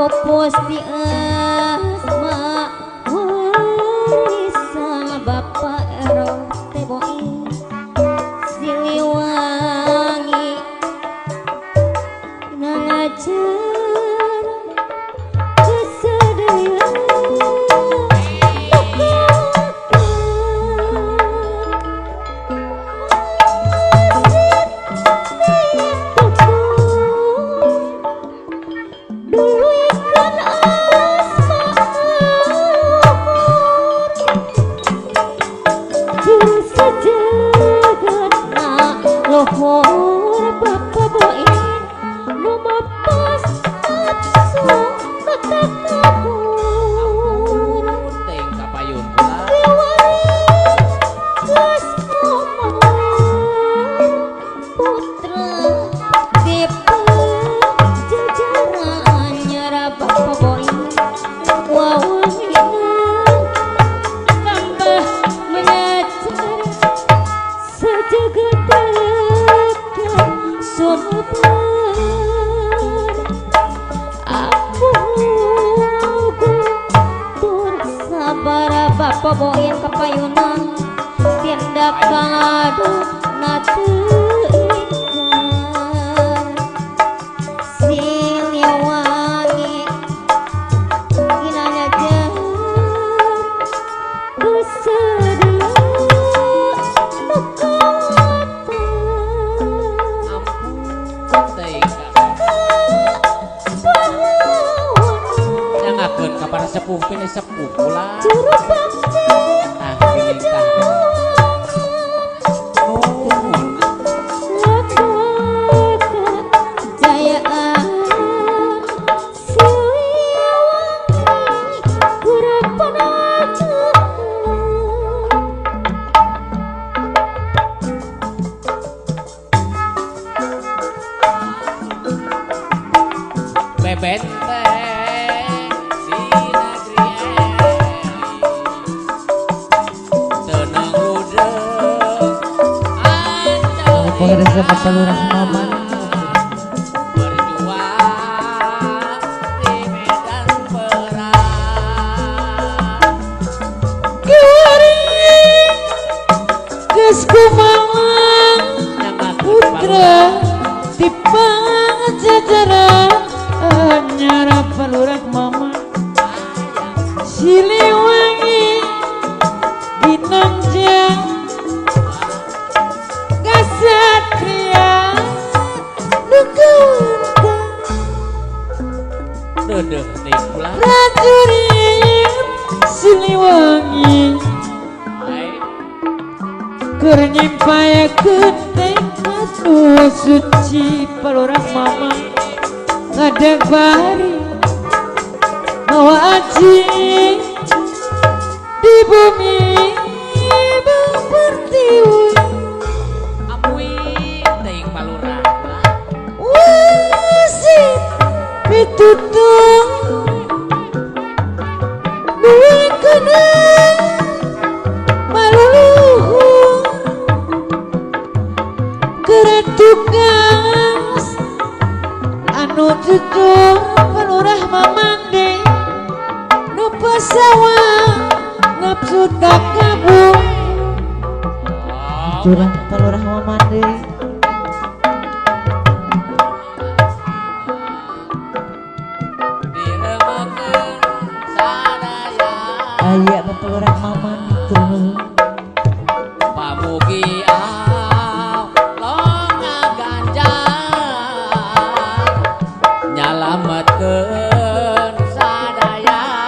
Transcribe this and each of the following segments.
pupus di asma sama bapak ero teboi Siliwangi nangajar kesadaya lohor bapak boin lumapas nafsu ketakabur ting kapayun pula gas putra tipe jajaran nyara bapak boin wawangina tambah mengajar sejagat sopan aku sabar bapak boin kapayunan tindak kadu nate Siliwangi ginanya jam kesedia nyangakeun ka para sepuh kene sepuh pula juru bakti jayaan Siliwangi kurapana bebet Pemirsa Pelurah Maman berjuang di medan perang Kuring geus kumaha putra di pangajaran anyara Pelurah Maman Siliwangi ginanjang Satria Nugawanta dedeh ting pula prajurit Siliwangi keur nyimpayakeun tekad nu suci Pelurah Mama ngadag bari mawa aji di bumi berpertiwi wasit pitutung duwe kenang maluluhur keren tugas anu tutung Pelurah Mamande nu pasawa nafsu tak kabur curang Pelurah Mamande aya Pelurah Maman itu pamugi Allah ngaganjar nyalametkeun sadayana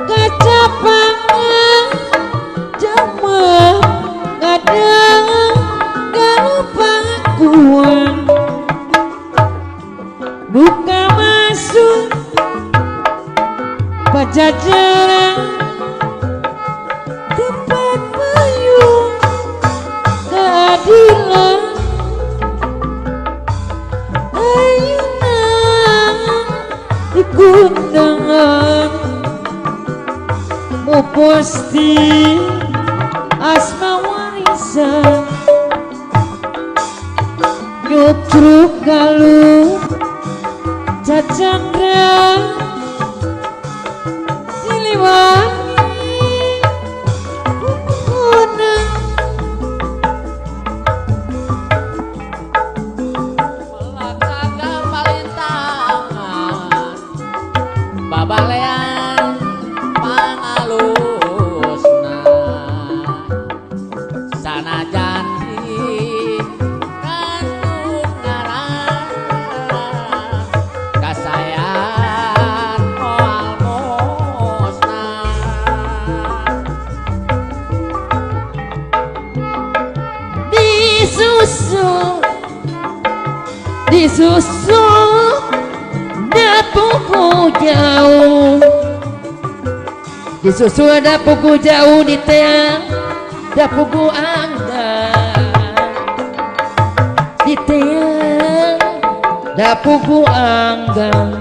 kacapangan jamah ngadang galupakuan buka masuk pajajaran tempat payung keadilan ayunan di kundangan muposti asma warisan Cacandra Siliwangi Unang Melaksakan palintangan babalean pangalusna sanajan di kandung ngaran kasayan moal musna Disusul dapuku jauh Disusul dapuku jauh di teang dapuku anggang Di teang dapuku anggang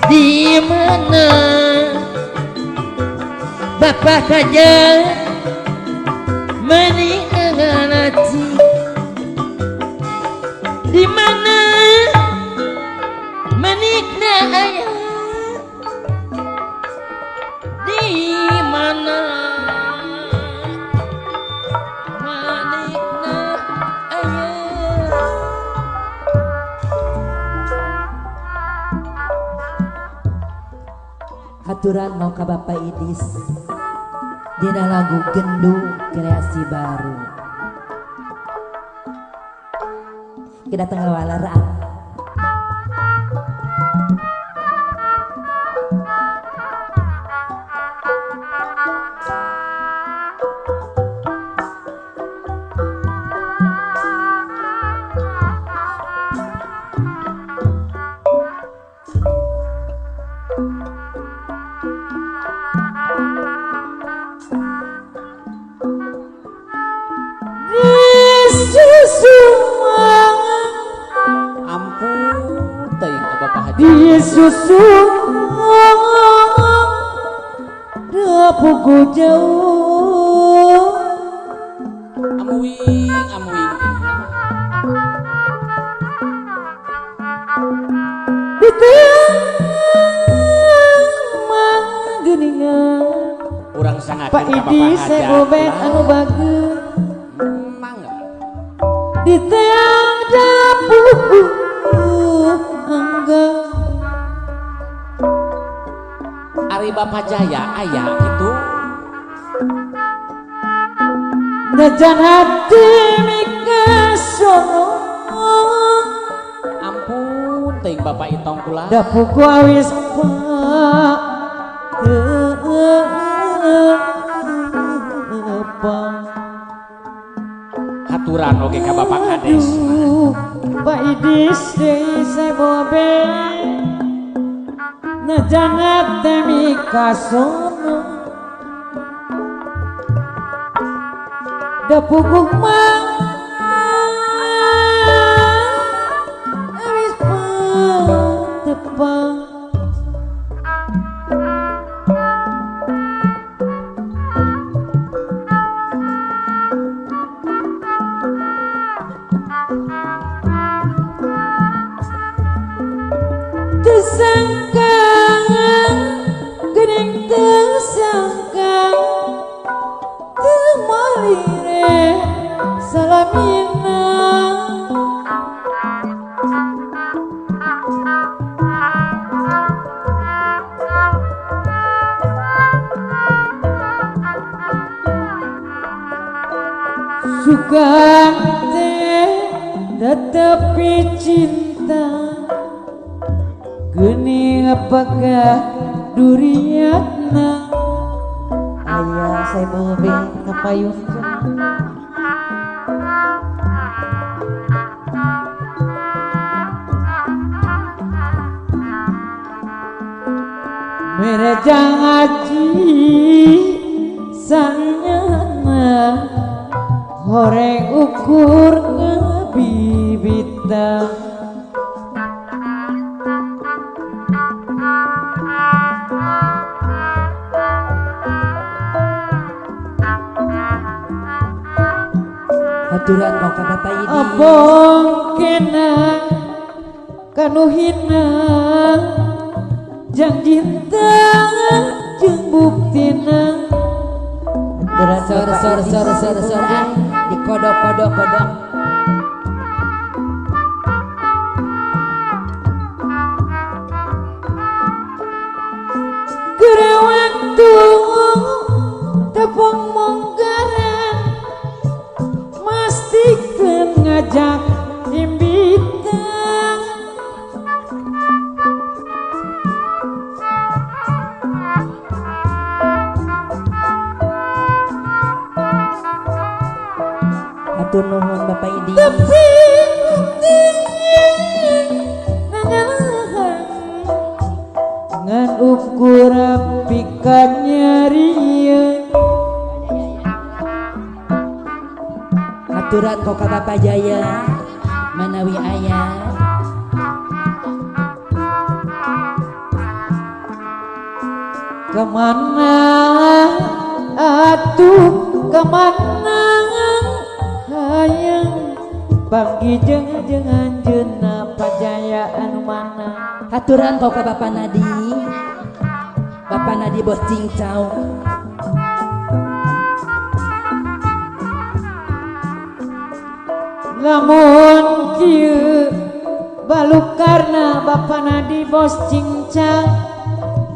Di mana Bapak saja meninggal hati di mana menikna ayah di mana menikna ayah haturan mau ka Bapak Idis dina lagu Gendu kreasi baru kita tengah walaraan ampun teuing ka Bapak Haji disusul dapuku jauh amuing di tiang manggeningan urang sangakeun Pak ka Bapak Idi Haji segobek anu bageus mangga di tiang dapuku angga Ari Bapak Jaya aya gitu najan hati mikasono ampun teuing Bapak Itong kula dapuku awis pak haturan oge ka Bapak Kades Pak Idis deui sebobe najangat temi kasono dapuguk mah awis patepang tersangka gening tersangka temalire salamina sugante tetapi cinta geuning apakah duriatna ayah saya bebe kapayun merejang aji sanyana horeng ukur ngebibita Aturan kau ka Bapak Idis. abong kena kanu hina jang cinta jeung buktina. Aturan Sor di kodok. Kira waktu tepung monggaran mastikeun ngajak imbitan. Atur nuhun Bapak Idis. Tapi nanyahan ngan ukur pikan nyarieun. Aturan kau ka Bapak Jaya manawi ayah. Kemana atuh kemana hayang banggi jeung anjeunna Pajaya anu mana. Aturan kau ka Bapak Nadi. Bapak Nadi bos cincau. Lamun kieu balukarna Bapak Nadi bos cincang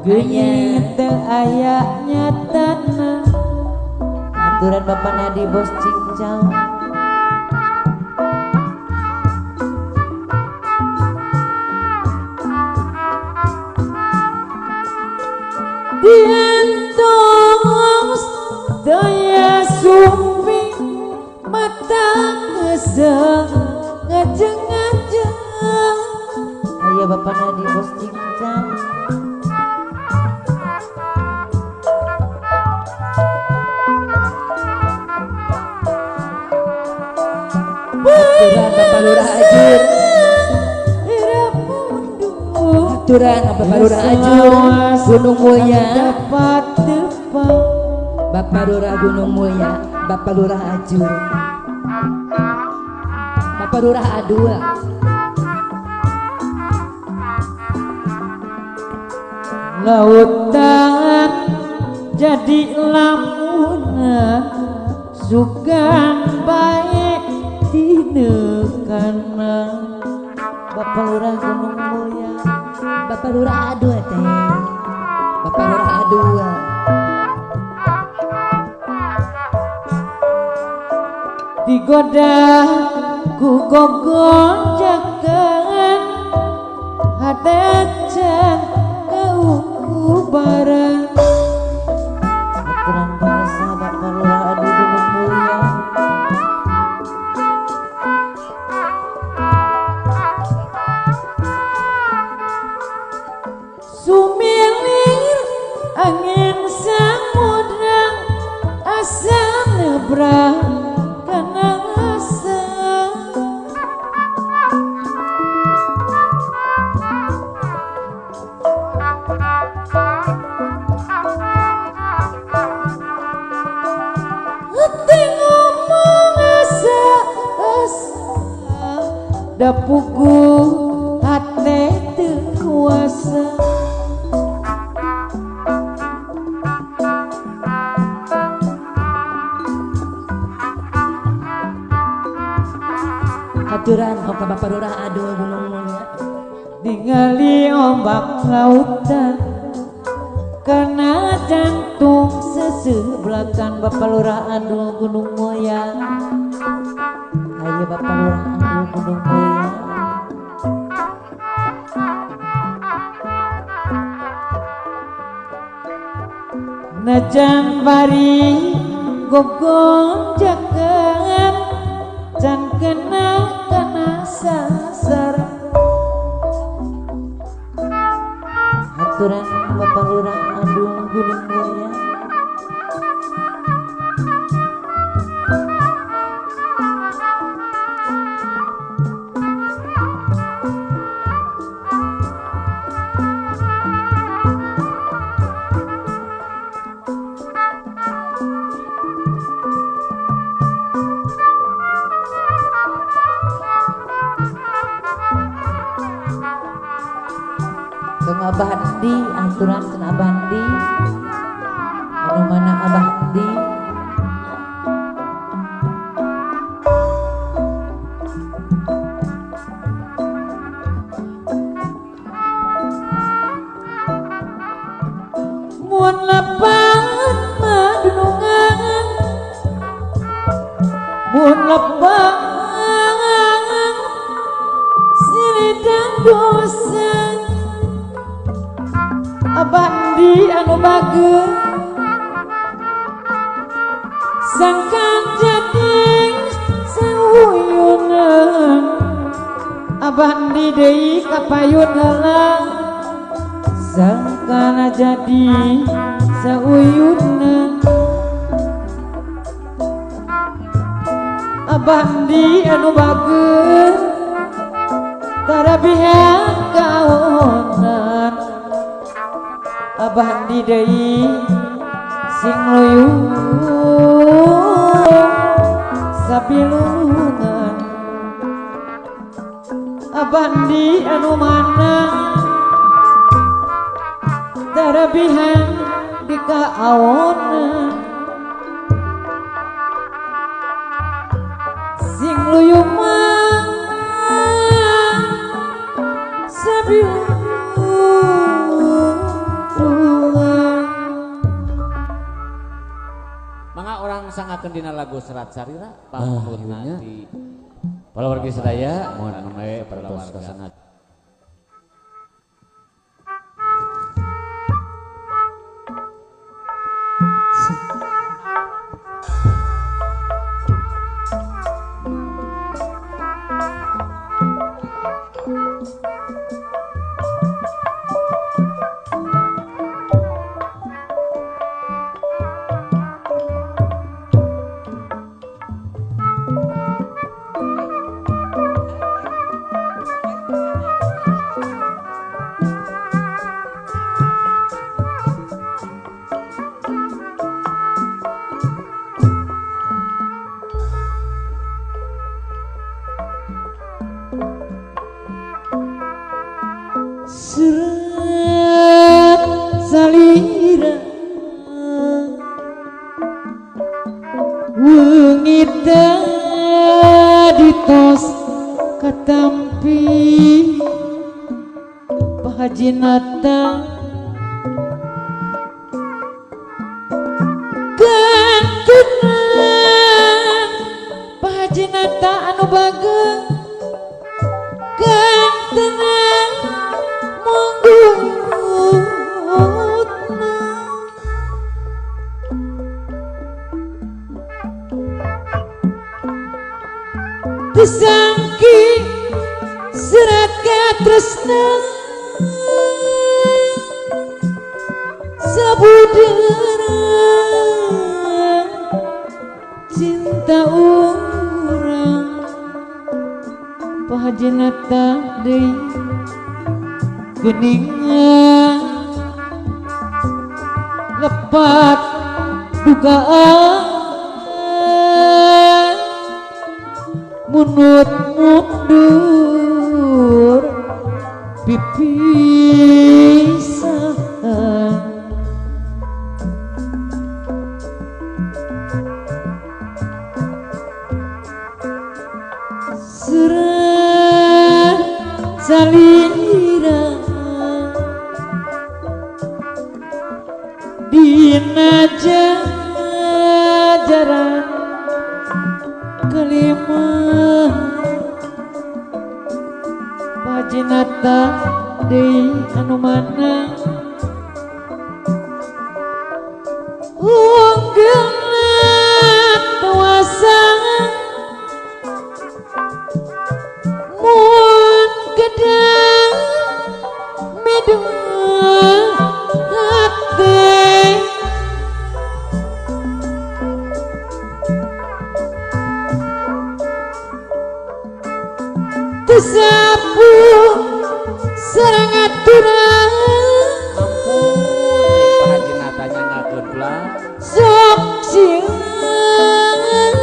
geuyeuh teu aya nyatana. Aturan Bapak Nadi bos cincang. Dientos daya sumping mata ngeseng ngajeng-ngajeng. Ayo Bapak Nadi bos cincang. Aturan Bapak Lurah Ajur. Aturan Bapak Lurah Ajur Gunung Mulya. Dapat tepang Bapak Lurah Gunung Mulya. Bapak Lurah Ajur. Bapak Lurah Adua. lautan jadi lamunan sugan baik tinekana. Bapak Lurah Gunung Mulya. Bapak Lurah Adua teh. Bapak Lurah Adua. Digoda ku gogon jagan hadacan keubaran. Aturan bangsa Bapak Lurah Adu Gunung Mulya. Sumilir angin samudra asa nebrang kana asa. Hati ngomong asa da pugu hati teu kuasa. Aturan kau ka Bapak Lurah Adua Gunung Mulya. Ningali ombak lautan karena jantung sesebelakan Bapak Lurah Adu Gunung Mulya. Ayo Bapak Lurah Adu Gunung Mulya. Najan bari gogong jagan can kena kana sasar. Aturan Bapak Lurah Adu Gunung Mulya. Abah Di aturan cenah Abah Di anu mana Abah Di mun lepat madunungan mun lepat silidang dosa Abah Di anu bageus sangkan jating sauyunan Abah Di deui kapayun heula sangkana jadi sauyunan Abah Di anu bageus tarabihan kaonan Abah Di deui sing luyung sabilungan Abah Di anu mana tarabihan di kaonan sing luyung mah sabilungan sangakeun dina lagu Serat Sarira pamulna di palawargi sadaya mohon mangga pertos kasangat Serat salira wengita ditos katampi pahajinata gantunan pahajinata anu bageus gantunan Kesangki serat katresna sabudara cinta urang pahajenata deui geuningan lepat dugaan munut mundur pipisan serat salira dina jajaran kelima pajinata deui anu mana unggeulna puasa mun gedang midung hati tesapu sareng aturan ampun pahajinatanya ngakeun pulang sok sieueun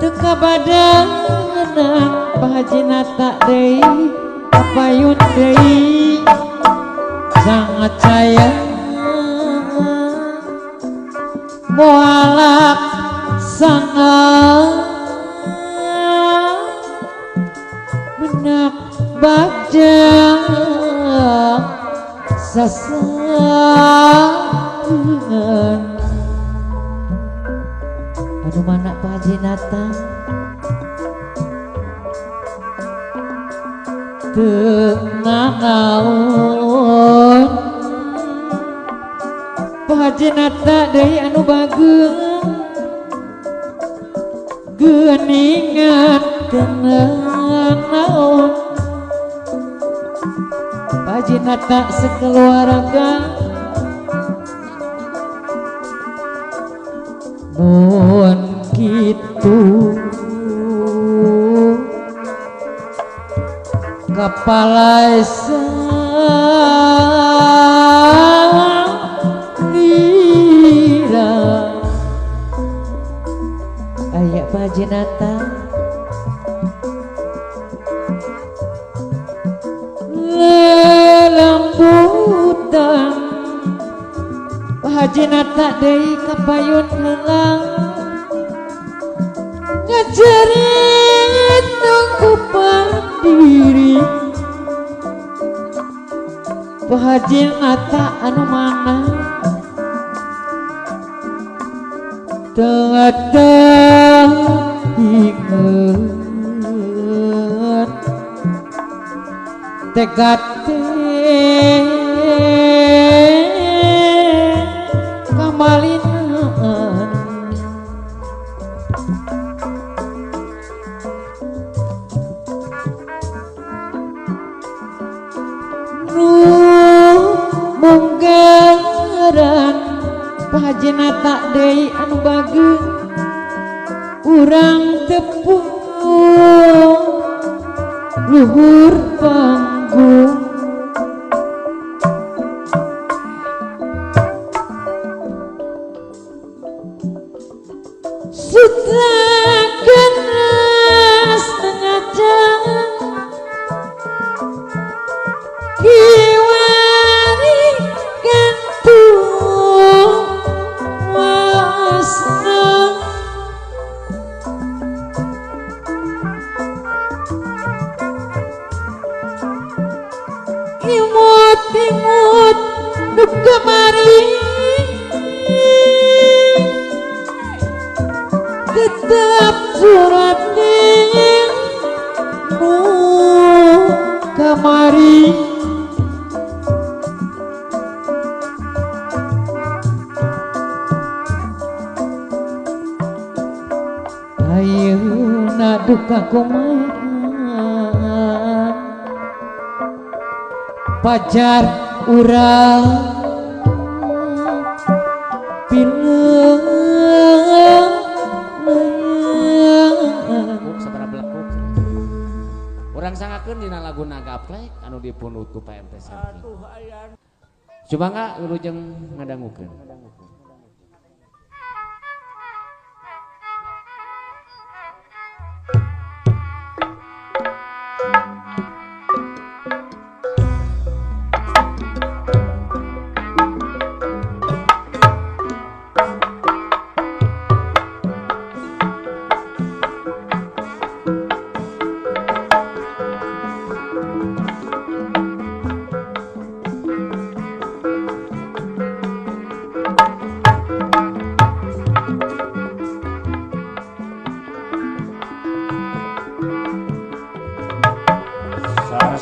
teu kabadangan pahajinata deui kapayun deui sangat sayang mualak sangat menak bajang sasarengan anu mana Pak Haji Nata tengah naon Pak Haji Nata deui anu bageung geuningan tengah naon Pak Haji Nata sekeluarga mun kitu kepala lira aya Pak Haji Nata lelembutan Pak Haji Nata deui kapayun heula ngajerit nunggu pandiri Pak Haji Nata anu mana teu inget tegat kamalinan munggaran Pak Haji Nata deui anu bageung urang tepung luhur panggung sutra geras ngajang kiwari gantung wasna imut-imut nu kemari tetap suratnya nu kamari ayeuna duka kumaha pajar urang pileuh sabaraha belekuk urang sangakeun dina lagu Nagaplek anu dipunut ku PMP Samping coba nggak wilujeng ngadangukeun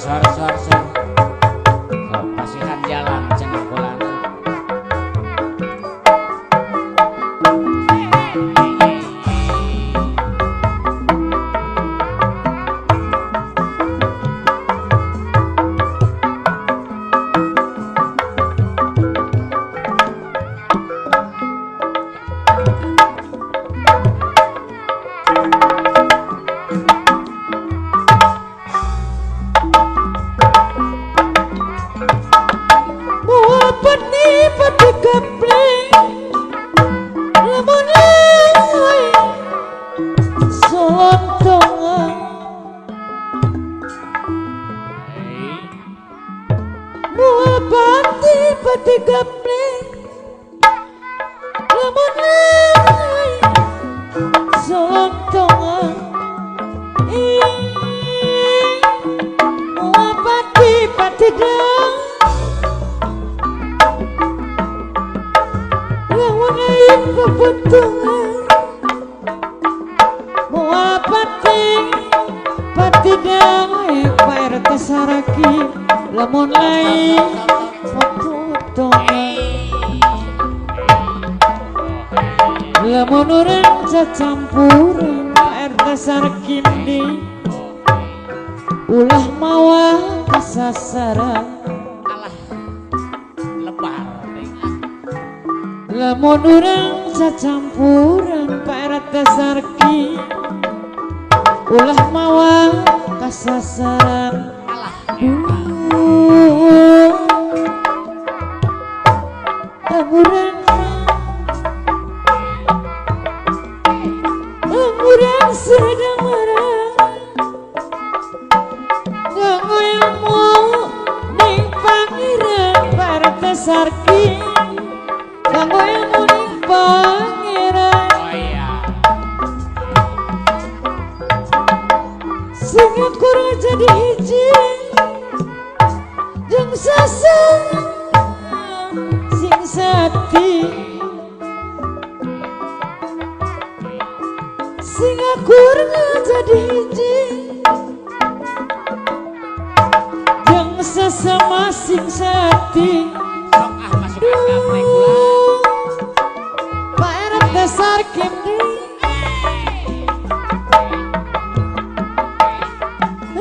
sar pasihan jalan cenah kulana pati gaple lamun ay sontongan mau pati dang lamun ay kebutuhan mau pati dang pair tesaraki lamun ay lamun urang cacampuran air dasar kindi ulah mawa kasasaran alah lebar ting lamun urang cacampuran air dasar kindi ulah mawa kasasaran alah Urang sedang marah nganggo ilmu ning pangeran partai sarki nganggo ilmu ning pangeran oh iya sing kurang jadi hiji jeung sasana sing sati sing akurna jadi hiji jeung sesama sing sati sok masuk akal naik bulan Pak Eret dasar kini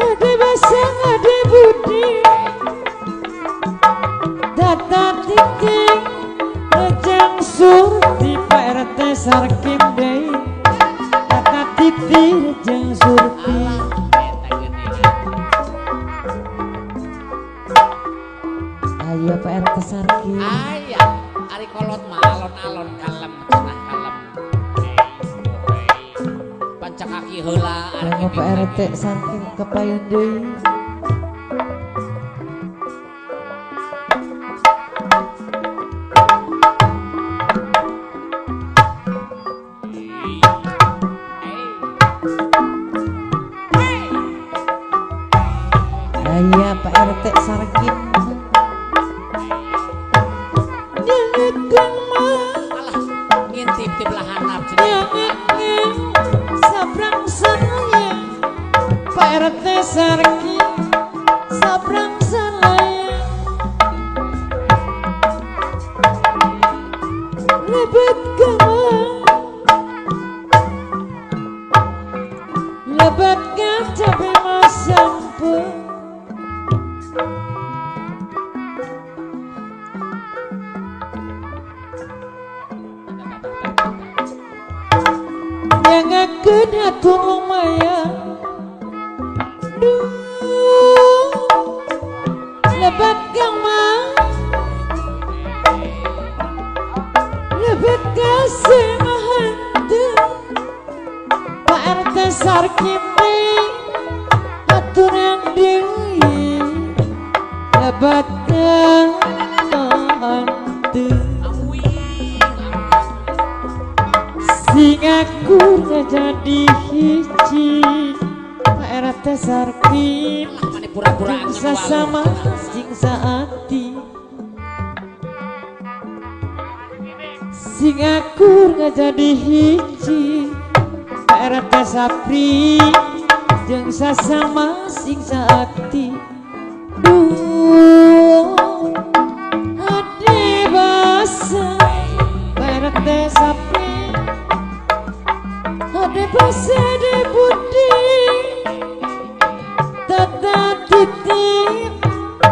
ade basang ade budi data titik rejang surti Pak Eret dasar kini titir jeung surti ayo Pak RT Sarki aya ari kolot mah alon-alon kalem cenah kalem panca kaki heula ayo Pak RT Sarki kepayon deui aya Pak RT Sarki alah ngintip di belahan nap cenah sabrang saya Pak RT Sarki sabrang saya lebet cabe mas sampai yang akan atur lumayan lebat gamang lebat kasih mahantu Pak RT Sarki aturan deui lebat mahantu sing aku jadi hiji Pak RT Sarki mane pura-pura sesama sing saati sing aku jadi hiji Pak RT Sapri jeung sesama sing saati duh ade basa Pak RT Sapri ade basa ade budi tata titip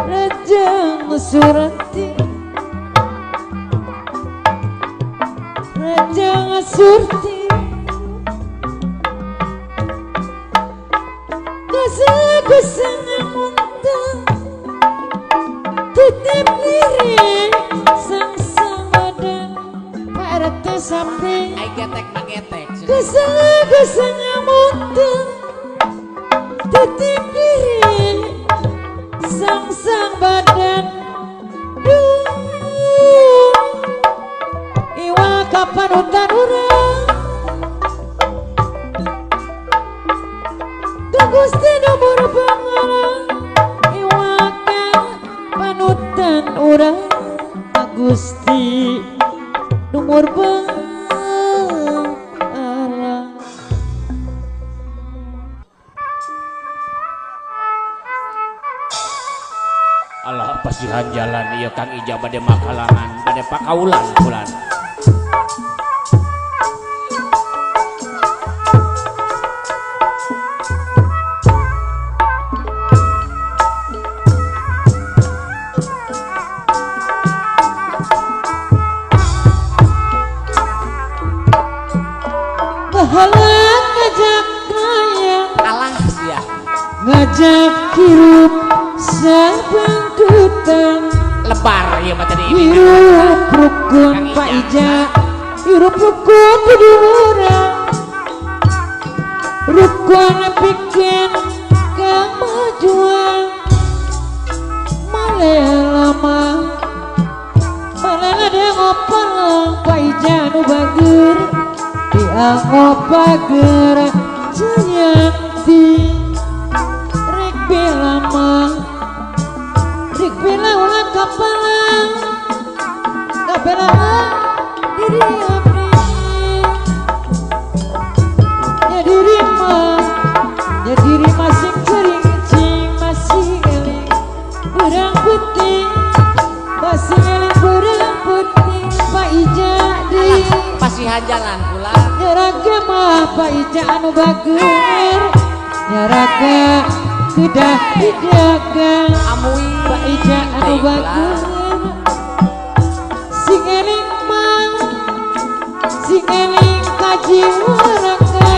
rajang surati rajang surti kesang muntah titip lirik sang samadan Pak RT Sapri ai getek magetek kesang muntah titip lirik sang badan duh Gusti nomor pangarang iwaka panutan urang Gusti nomor pangarang. Allah pasihan jalan ieu Kang Ija bade makalangan bade pakaulan bulan. Bahala ngajak raya Alah sia. ngajak hirup sabangkutan Lebar ieu mah tadi ini. hirup rukun Pak Ija hirup rukun kudu urang rukun bikin kemajuan malelama malena ngopalang Pak Ija nu bager dianggo pager Jayanti rek bilama rek bila ulang kapalang kapalang diri abdi ya diri masing cering cing masing eling berang putih masing eling berang putih Pak Ija di Pasihan jalan pula. nyaraga mah Pak Ija anu bager nyaraga kedah hidagang Amui Pak Ija anu bager sing eling mang sing eling kaji waraka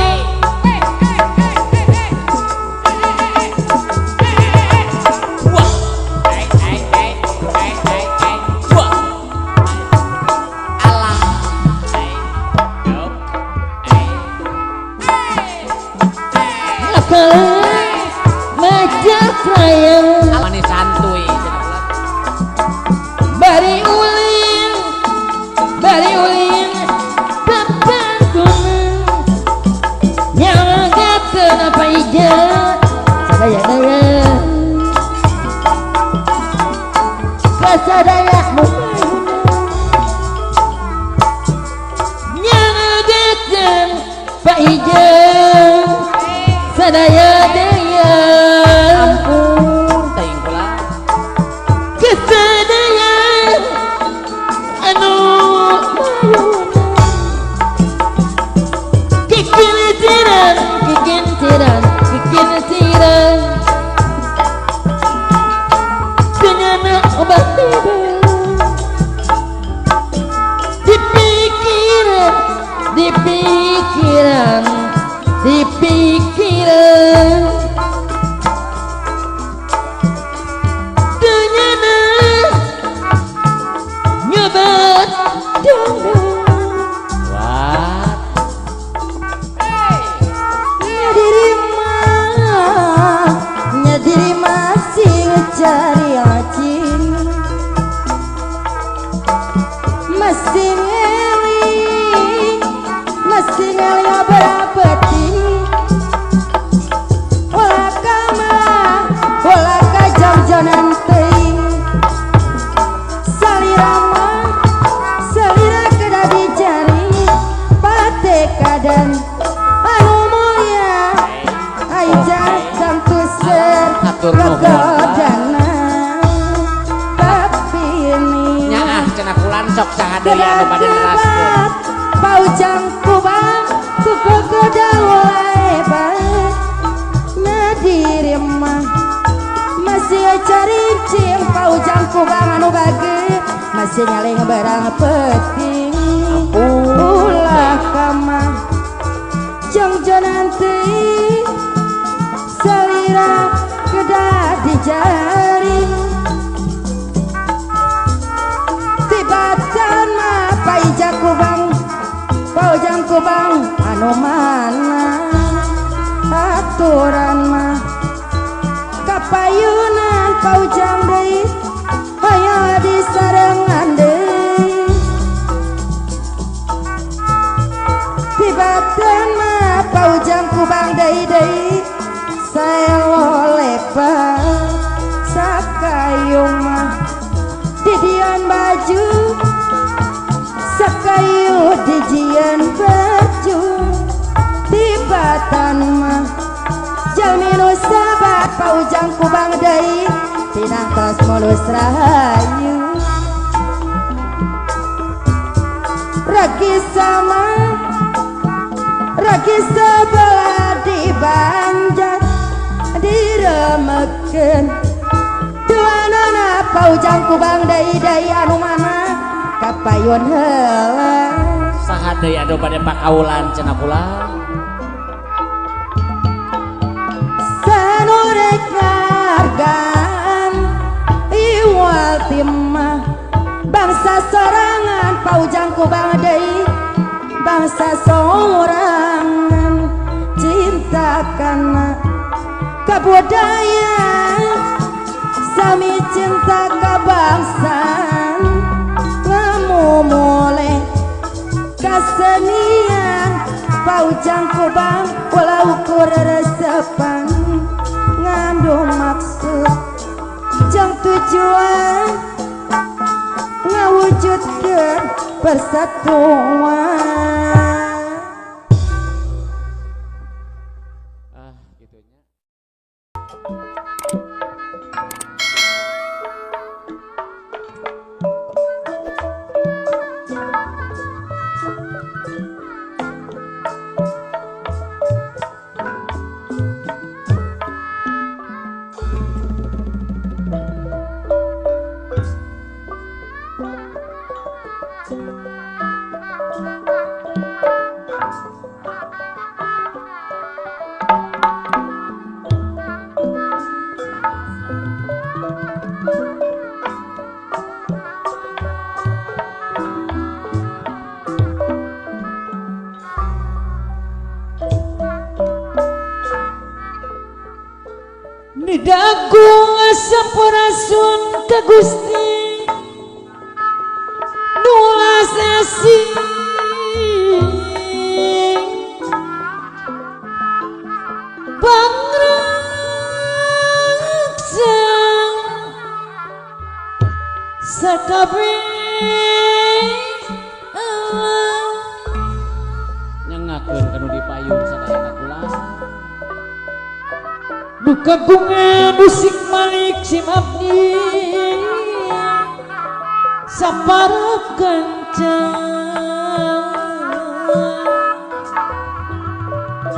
ngajak raya Manis santuy. bari ulin tepantungan nyagakeun Pak Ija sadaya kasadaya nyagakeun Pak Ija sadaya daya Ampun teuing pula. kesadaya anu kikintiran dengan obat tiba dipikiran dengan nyobat dendam Wah. diri masih cari acin masih ngeling berapeti olah ka jam-jaman teuing salira kedah dicari pate kadan anu mulia Aija santuser Atur nuhun. kegodana tapi ini Nyaah cenah kulan sok sahadeui anu bade neraskeun. paujang kubang kugogoda hebat nadiri mah masih cari cing paujang kubang anu bage masih nyaling barang penting ulah kama jang-janan teuing salira kedah dijaring tibatan mah Paija kubang paujang kubang anu mana aturan mah kapayunan paujang deui aya disarengan deui tibatan mah paujang kubang deui paujang kubang deui tinang tos mulus rahayu ragi sebelah dibanjat diremeken duanana paujang kubang deui anu mana kapayun heula saha deui anu bade pakaulan cenah kula sanurek ngargaan iwal timah bangsa sorangan paujang kubang deui bangsa sorangan cinta kana kabudayaan sami cinta kabangsaan ngamumule kasenian paujang kubang walau ukur resepan ngandung maksud jang tujuan ngawujudkeun persatuan gitunya Nidagu sampurasun ka Gusti nu asasi pangraksa sakabeh nyangakeun kanu dipayung sadayana kula nu kagungan musik Malik Simabdi saparap kencang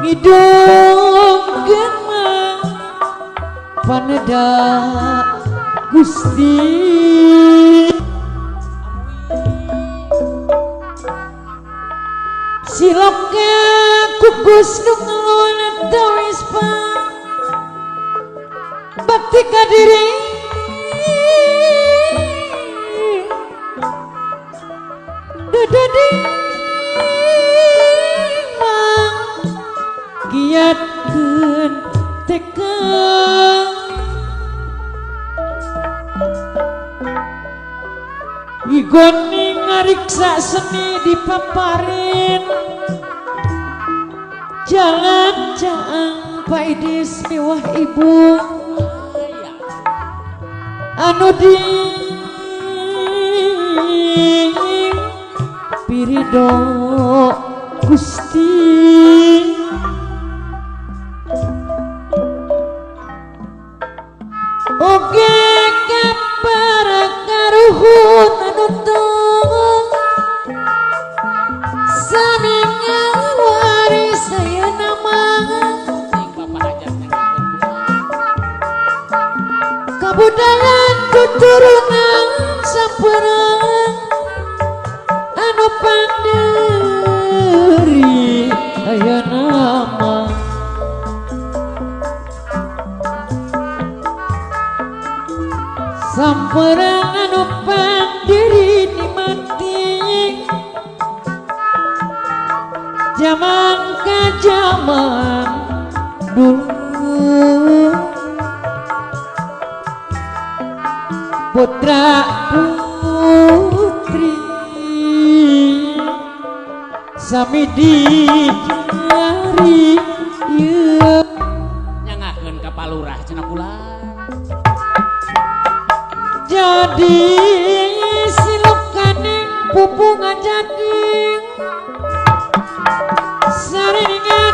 ngidongkeun mah paneda Gusti silapke kugus nu ngelona tawis pa bakti ka diri dadadi mang giatkeun tekang igoni ngariksa seni dipaparin jalan caang paidis mewah ibu anu di pirido Gusti oge kapara karuhun anu tong sami ngawaris ayeuna mah kabudayan tuturunan saperang anu panderi ayeuna mah samperang anu panderi nikmati zaman ka zaman dulu putra putri sami dijari ieu nyangakeun ka palurah cenah kula jadi silukaning pupungan jading saringan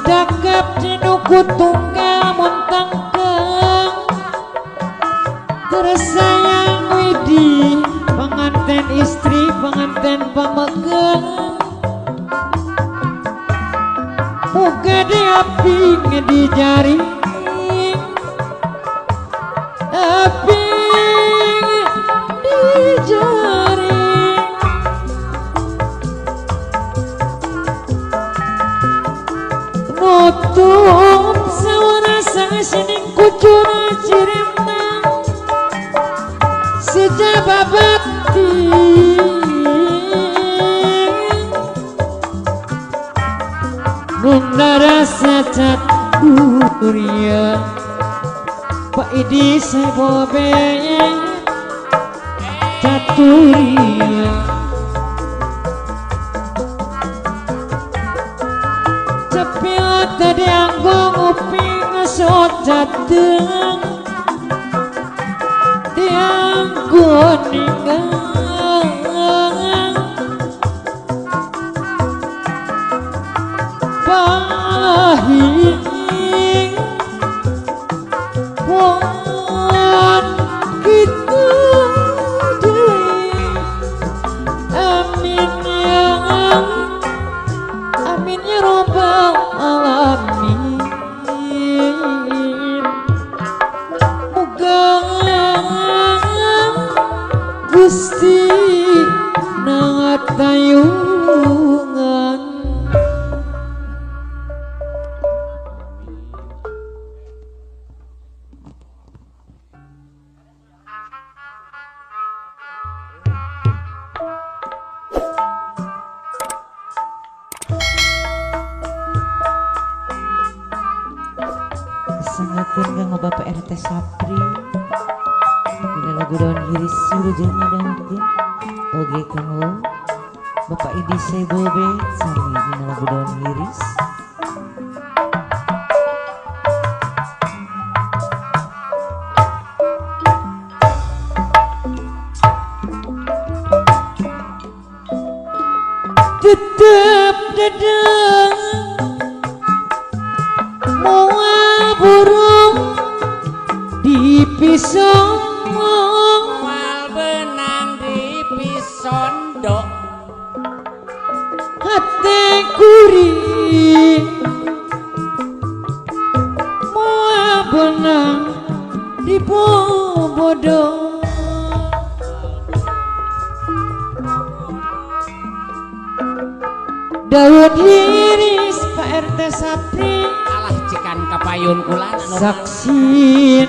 dakap dinuku tunggal muntangkeng tersayang widi pengantin istri pengantin pamegeng muka di api di jari api di jari nutup sawara sang sining kucura cirimna sejaba bakti nunda rasa caturia Pak Idi sebobe caturia cepil tadi anggo ngopi ngesot jateng dianggo ninggal pahing wan gitu deh amin ya robbal alamin muga Gusti nangatayungan Sangatkan kanggo Bapak RT Sapri dina lagu daun hiris surujengna dangkeun oge kanggo Bapak Idi Sebobe sami dina lagu daun hiris tetep dadang moal burung di pisau Mal benang di pisondo hati kuri moal benang di bobodo Daud hiris Pak RT Sapri alah cikan kapayun kulan anu saksi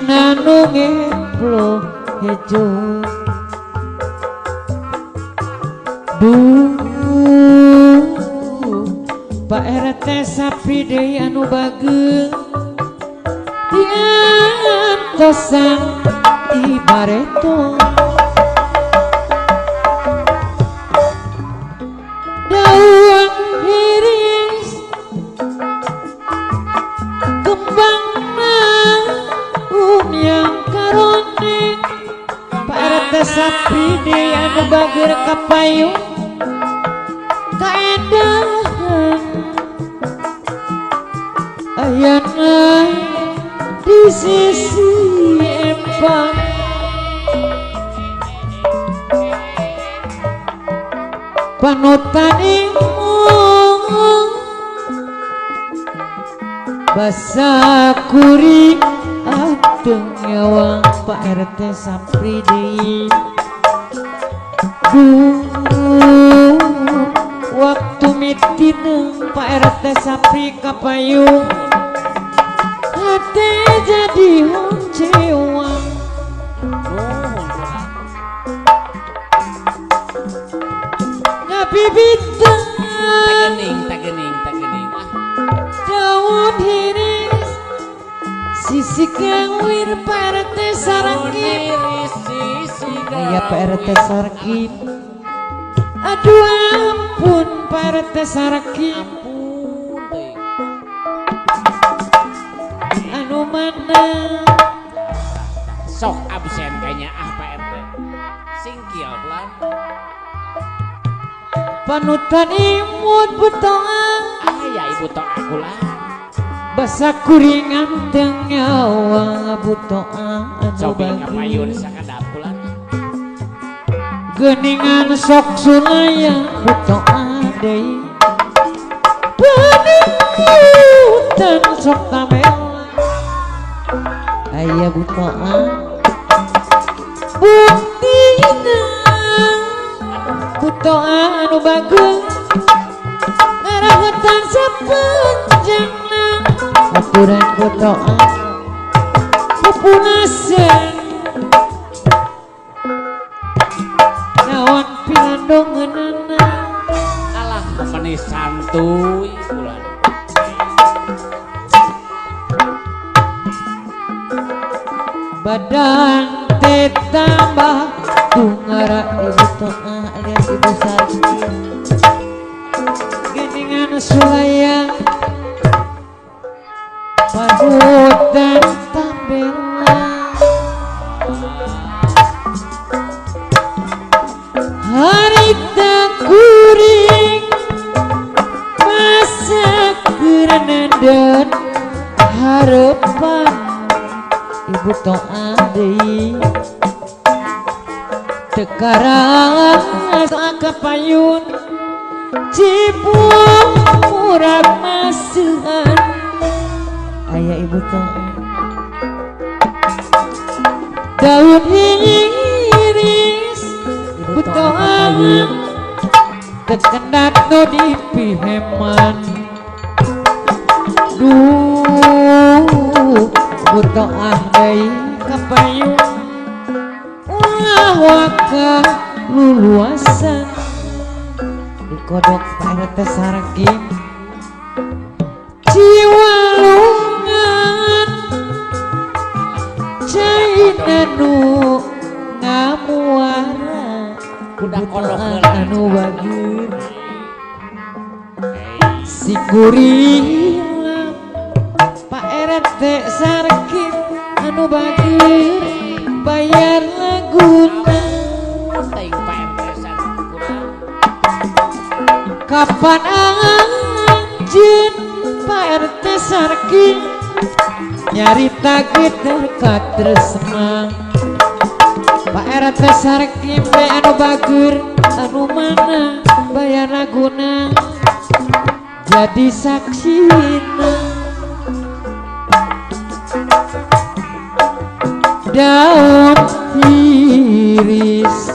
nanu ngeplo hejo Pak RT Sapri deui anu bageng diantosan di bareto daun hiris kembangna yang karoning Pak RT Sapri deui anu bager kapayung kaedahan ayana di sisi empang panutan imung basa kuri ateng nyawang Pak RT Sapri deui waktu mitineng Pak RT Sapri kapayung hati jadi honcewang ngabibiteng tagening daun hiris sisi kawir Pak RT Sarangkip aya Pak RT Sarkip aduh ampun Pak RT Sarangkip ampun teuing anu mana sok absen kayaknya Pak RT singkil pelan panutan imut butongan ya ibu tok aku lah basa kuringan tengawa butoan anu Cobi bagi kapayun sakadap kulan. geningan sok sulaya butoan deui paniutan sok tamela aya butoan buktina butoan anu bagus ngarahotan sapanjangna aturan butoan populasi naon pilandongeunana Alah manis santuy kulan. badan teh tambah tungara ibu toa alias ibu sari geningan sulaya padutan tambela harita kuring masa kerenandan harapan ibu toa deui tekarang sakapayun cibung murag masuhan aya ibu toa daun iris ibu toa tekendat no di piheman duh butoah deui kapayun ulah waka luluasan dikodok Pak RT Sarkim ciwalungan caina nu ngamuara Budak kodok butoan heula. anu bagir si kurilam Pak RT Sarkim anu bagir bayar laguna Teuing Pak RT kurang. kapan anjeun Pak RT Sarkim nyarita geter katresna Pak RT Sarkim teh anu bagir anu mana bayar laguna jadi saksina daun iris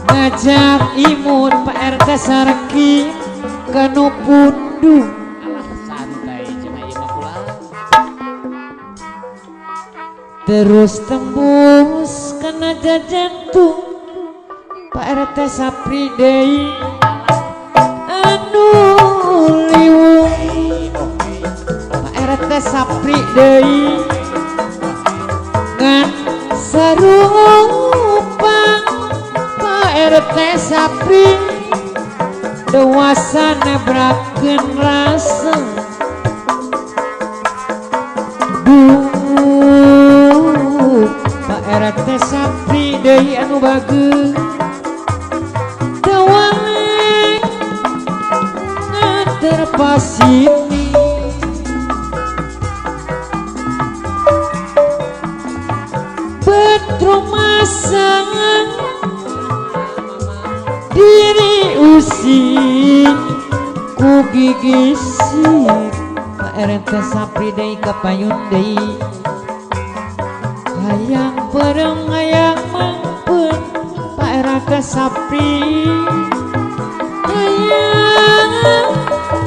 ngajak imun Pak RT Sarkim kanu pundung Alah santai cenah ieu mah kulan. terus tembus kana jantung Pak RT Sapri deui anu liwung Pak RT Sapri deui ngan sarupa Pak RT Sapri dewasa nebrakeun rasa duh Pak RT Sapri deui anu bageus dawale nganter pasini betrumasang diri usik ku gigi sik Pak RT Sapri deui kapayun deui hayang pereng hayang mangpeun Pak RT Sapri hayang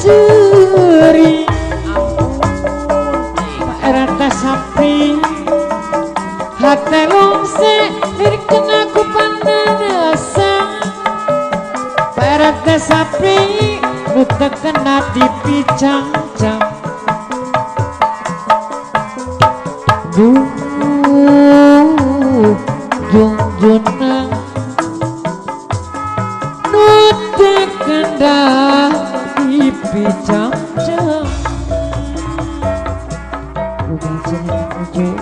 ceri Pak RT Sapri hate lungse dirkeun aku pandanasa Pak RT Sapri nu teu kena dipicang-cang duh jungjunang nu teu kena dipicang-cang udah cerita ujung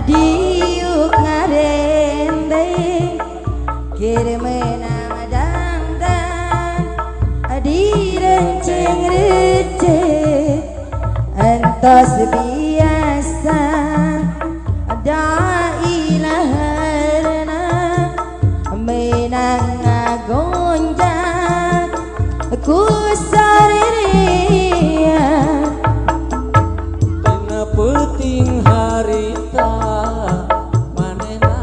diuk ngarende kirmenang dangdan direnceng-renceng entos biasa dailaharna menang gonjang ku sarerea Dina peuting harita manehna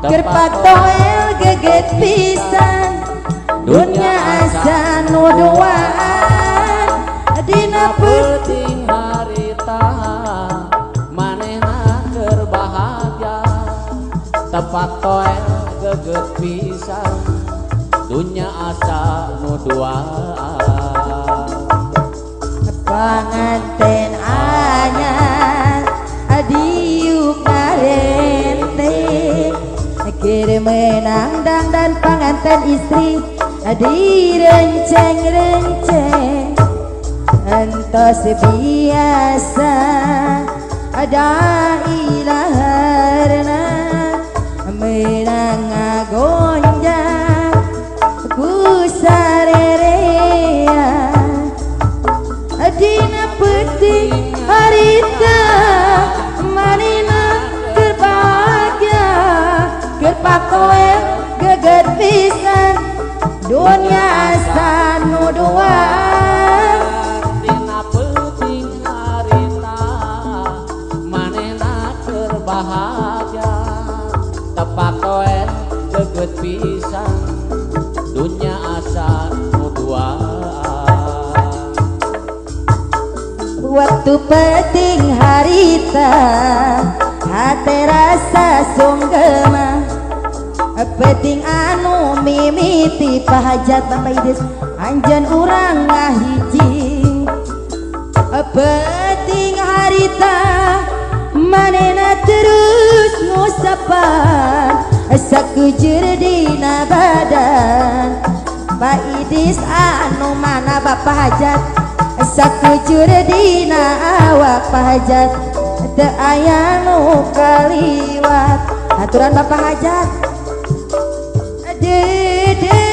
Gerpak toel geget pisan dunia asa nu duaan dina peuting harita manehna keur bahagia tepak toel geget pisan dunya asa nu duaan panganten anyar adiuk ngarente kiri menang dan panganten istri direnceng-renceng entos biasa ada ilaharna menang gonjang ku sarerea dina peuting harita manina kerbahagia gerpak koe geget pisan dunia asa nu duaan dina peuting harita manehna keur bahagia tepak koe geget pisan dunya asa nu duaan waktu penting harita hati rasa sunggema penting anu mimiti pahajat Bapak Idris anjan urang ngahiji penting harita manena terus ngusapan sakujur dina badan Pak Idris anu mana Bapak Hajat sakujur dina awak pahajat teu aya nu kaliwat aturan Bapak Hajat dede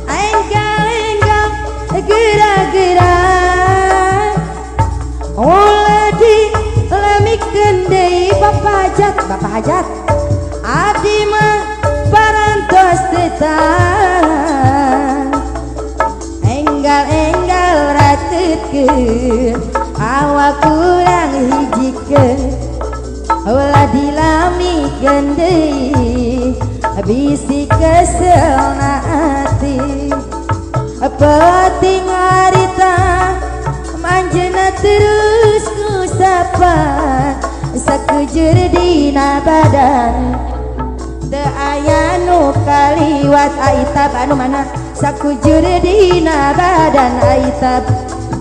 enggal-enggal gerak-gerak ulah dilemikeun deui Bapak Hajat abdi mah parantos teu tahan enggal-enggal ratutkeun awak kurang hijikeun ulah dilamikeun deui bisi keselna ati penting harita manjeuna terus ngusapan sakujur dina badan teu aya nu kaliwat aitab anu mana sakujur dina badan aitab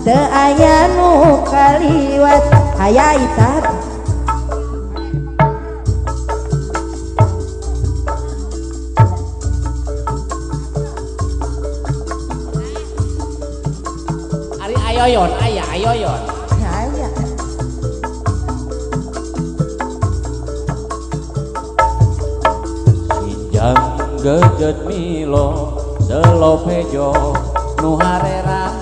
teu aya nu kaliwat aya aitab ari ayoyon aya ayoyon aya sinjang geget milo selopejo nu harerang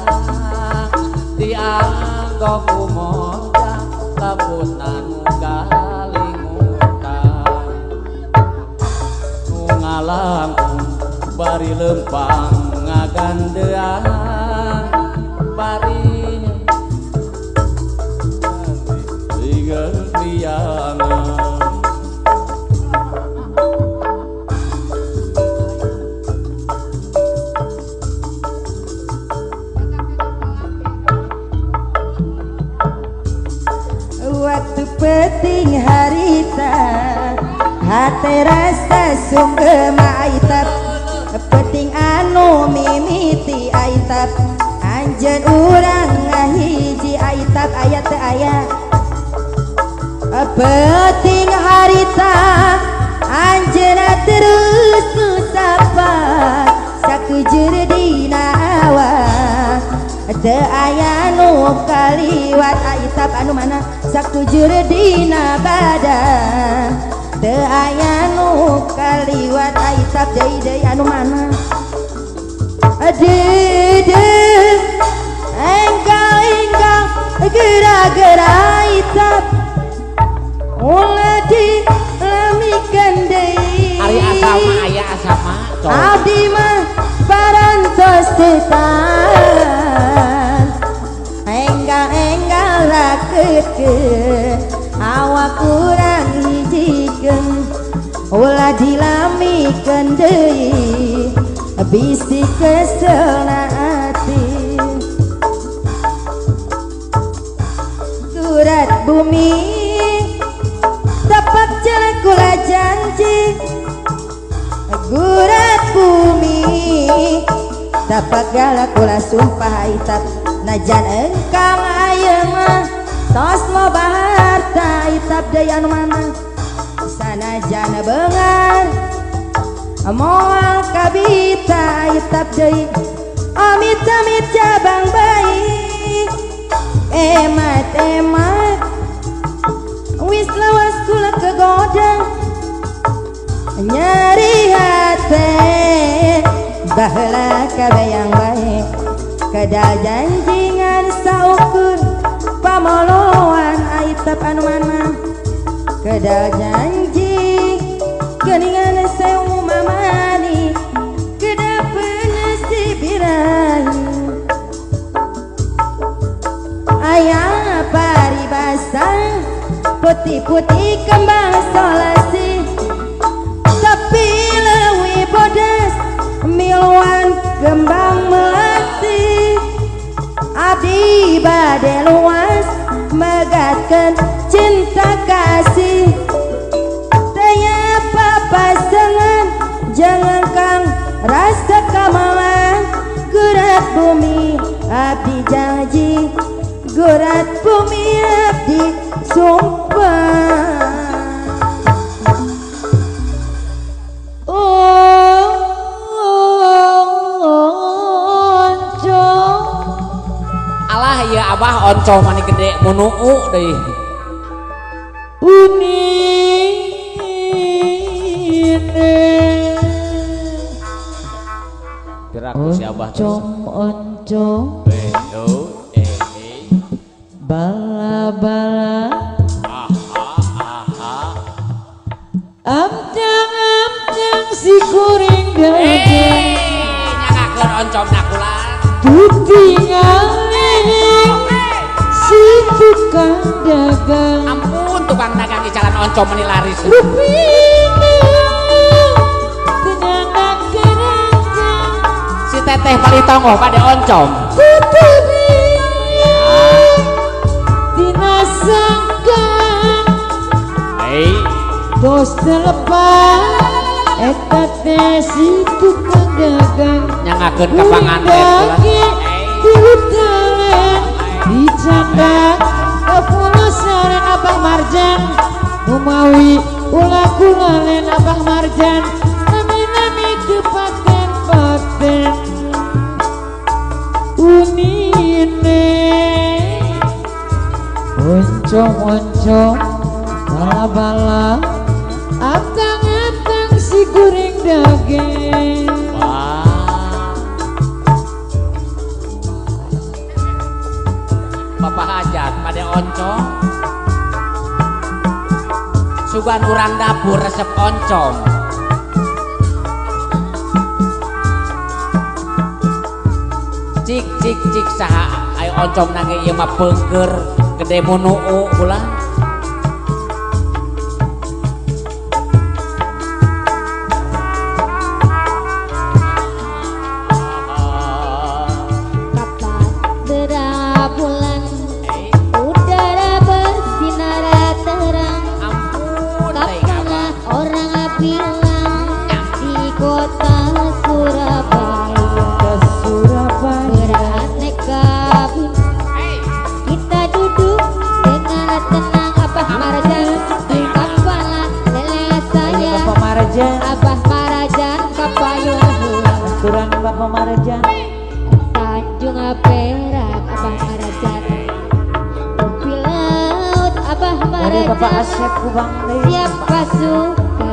dianggo kumoja labutna nu galingutang nu ngalang bari lempang ngagandean bari liangan waktu penting harita hati rasa sunggema aitab penting anu mimiti aitab anjeun urang ngahiji aitab aya teu aya penting harita anjeunna terus nusapan sakujur dina awak teu aya nu kaliwat aitab anu mana sak tujur dina badan teu aya nu kaliwat aitab deui anu mana dedeng enggal gerak-gerak aitab ulah dilamikeun deui Ari asama aya asama cowok. abdi mah parantos tetan enggal rakeutkeun awak urang hijikeun ulah dilamikeun deui bisi keselna ati gurat bumi tepak jelek kula janji gurat bumi dapat galak kula sumpah aitab najan engkang ayeuna mah tos loba harta aitab deui anu mana sanajan beungar moal kabita aitab deui amit-amit cabang bayi emat wis lawas kula kegoda nyeri hati baheula kabayang bae kedal janjingan saukur pamoloan aitab anu mana kedal janji geningan sewu mamani kedapeun si birahi aya paribasa putih-putih kembang solasi tapi lewi bodas miluan kembang melati abdi bade luas megatkeun cinta kasih taya papasangan jangan kang rasa kamalan gurat bumi abdi janji gurat bumi abdi sumpah Alah ya abah oncoh mani gede munuu deui. Piraku si abah Oncom bala-bala amjang si kuring daging nyanggakeun oncom nakulan tutingali si tukang dagang ampun tukang dagang di jalan oncom meni laris tenyangan keranjang si teteh palitongo pada oncom kuturi dinasangkan tos telepan eta teh si tukang dagang nyanggakeun ka panganten Kulitalen dicandak Kepulau saren Abah Marjan Umawi ulah kulalen Abah Marjan Nami-nami kepaten-paten Unine Oncom-oncom bala-bala Atang-atang si goreng daging Bapak hajat pada oncom sugan urang dapur resep oncom cik saha ayo oncom nage ieu mah peungkeur gede munuu ulah Abah Marajan kapayuh Bapak Marjan Tanjung Perak Dari Bapak Parajan Asep Kubang deh. siapa suka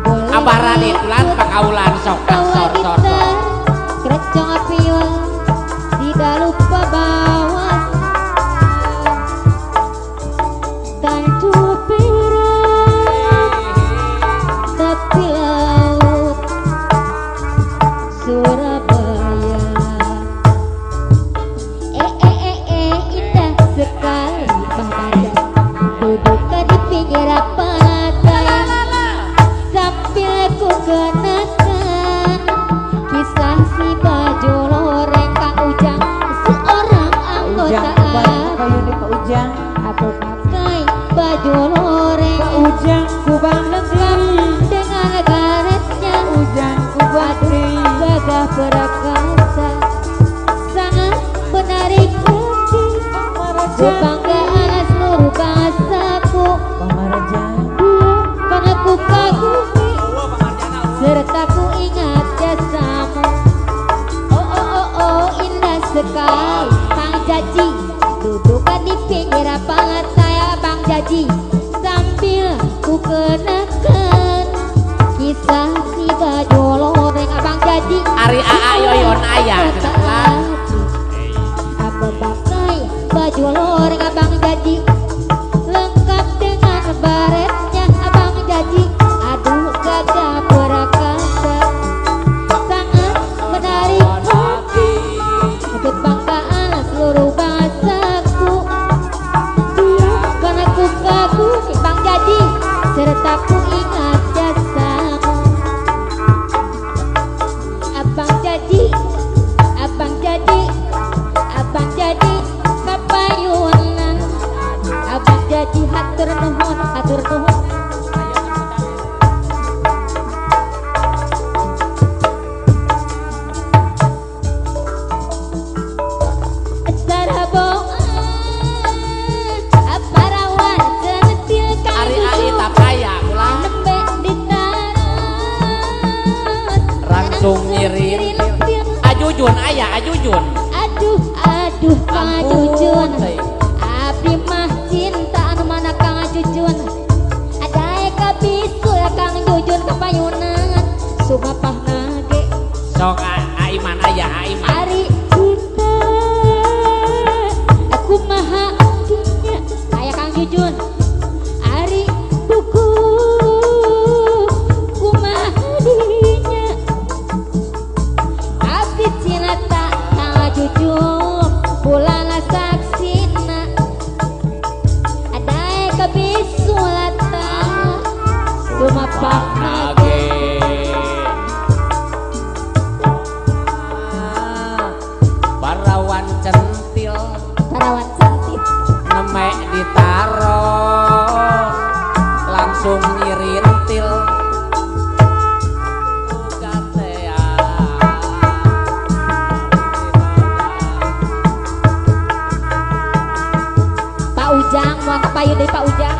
boleh Abah Radit lan pakaulan sok sor sor. kerecong apiul tidak lupa bawa tandu perak tepi laut Surabaya. Indah sekali Bahkan duduk di pinggir pantai sambil ku kenakan kisah si baju loreng Kang Ujang seorang Ujang anggota Kubang kayu di Pak Ujang. aku pakai baju loreng Pak Ujang Kubang negeri. dengan garetnya Ujang Kubang negeri. gagah perkasa sangat menarik hati kebanggaan seluruh bangsaku Pamarajan. karena ku kagumi serta ku ingat jasamu. Oh indah sekali Bang Jaji duduk di pinggir pantai Bang Jaji sambil ku kenakan kisah si baju loreng Abang Jaji. Ari Aa Yoyon aya Aku pakai baju loreng Abang Jaji lengkap dengan baretnya Abang Jaji. Aduh gagah perkasa sangat menarik hati kebanggaan seluruh bangsaku karena ku kagumi Bang Jaji serta ku ingat jasamu. Abang Jaji Abang Jaji Abang Jaji kapayunan Abang Jaji hatur nuhun hatur nuhun. Parawan cenetil Kang Ari Ai Jujun tapaya ulah nembe ditarat langsung nyirin. Ajujun aya ajujun. aduh Kang Jujun teh. abdi mah cinta anu mana Kang Jujun adae kabisul Kang Jujun kapayunan sumapah nage Sok Aiman aya Aiman. ari cinta aku maha dunia aya Kang Jujun ari buku ku maha dirinya abdi cinta Kang Jujun bulana saksina adae kabisulata sumapah nage Parawan centil parawan cantik nemek ditaro langsung nyirintil. Pak Ujang mau payu dari Pak Ujang